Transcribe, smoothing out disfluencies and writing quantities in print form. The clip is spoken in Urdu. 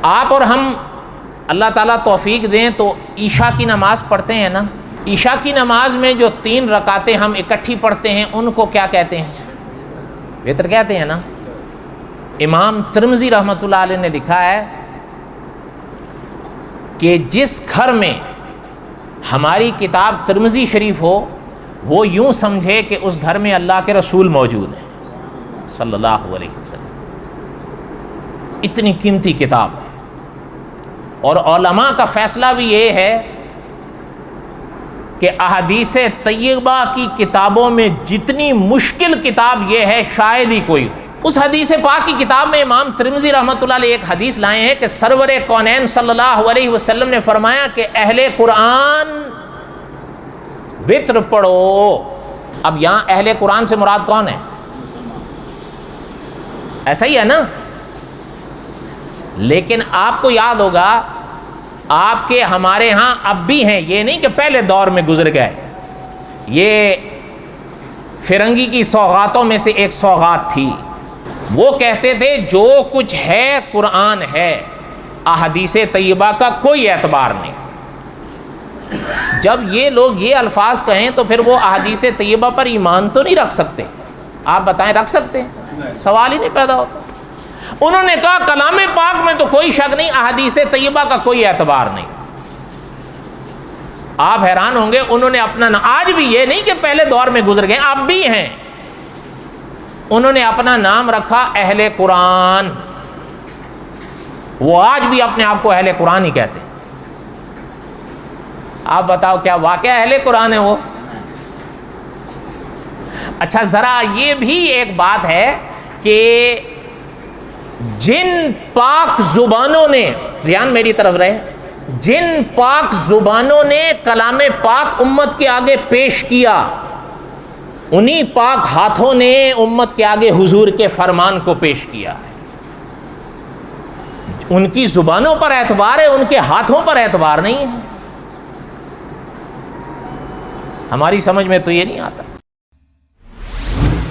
آپ اور ہم اللہ تعالیٰ توفیق دیں تو عشاء کی نماز پڑھتے ہیں نا، عشاء کی نماز میں جو 3 رکعتیں ہم اکٹھی پڑھتے ہیں ان کو کیا کہتے ہیں؟ وتر کہتے ہیں نا۔ امام ترمذی رحمۃ اللہ علیہ نے لکھا ہے کہ جس گھر میں ہماری کتاب ترمذی شریف ہو وہ یوں سمجھے کہ اس گھر میں اللہ کے رسول موجود ہیں صلی اللہ علیہ وسلم۔ اتنی قیمتی کتاب ہے، اور علماء کا فیصلہ بھی یہ ہے کہ احادیث طیبہ کی کتابوں میں جتنی مشکل کتاب یہ ہے شاید ہی کوئی ہو۔ اس حدیث پاک کی کتاب میں امام ترمذی رحمۃ اللہ علیہ ایک حدیث لائے ہیں کہ سرور کونین صلی اللہ علیہ وسلم نے فرمایا کہ اہل قرآن وتر پڑھو۔ اب یہاں اہل قرآن سے مراد کون ہے؟ ایسا ہی ہے نا؟ لیکن آپ کو یاد ہوگا آپ کے ہمارے ہاں اب بھی ہیں، یہ نہیں کہ پہلے دور میں گزر گئے، یہ فرنگی کی سوغاتوں میں سے ایک سوغات تھی۔ وہ کہتے تھے جو کچھ ہے قرآن ہے، احادیث طیبہ کا کوئی اعتبار نہیں۔ جب یہ لوگ یہ الفاظ کہیں تو پھر وہ احادیث طیبہ پر ایمان تو نہیں رکھ سکتے۔ آپ بتائیں رکھ سکتے ہیں؟ سوال ہی نہیں پیدا ہوتا۔ انہوں نے کہا کلام پاک میں تو کوئی شک نہیں، احادیث طیبہ کا کوئی اعتبار نہیں۔ آپ حیران ہوں گے، انہوں نے اپنا آج بھی یہ نہیں کہ پہلے دور میں گزر گئے، اب بھی ہیں، انہوں نے اپنا نام رکھا اہل قرآن۔ وہ آج بھی اپنے آپ کو اہل قرآن ہی کہتے ہیں۔ آپ بتاؤ کیا واقعہ اہل قرآن ہے وہ؟ اچھا ذرا یہ بھی ایک بات ہے کہ جن پاک زبانوں نے، دھیان میری طرف رہے، جن پاک زبانوں نے کلام پاک امت کے آگے پیش کیا، انہی پاک ہاتھوں نے امت کے آگے حضور کے فرمان کو پیش کیا ہے۔ ان کی زبانوں پر اعتبار ہے، ان کے ہاتھوں پر اعتبار نہیں ہے۔ ہماری سمجھ میں تو یہ نہیں آتا۔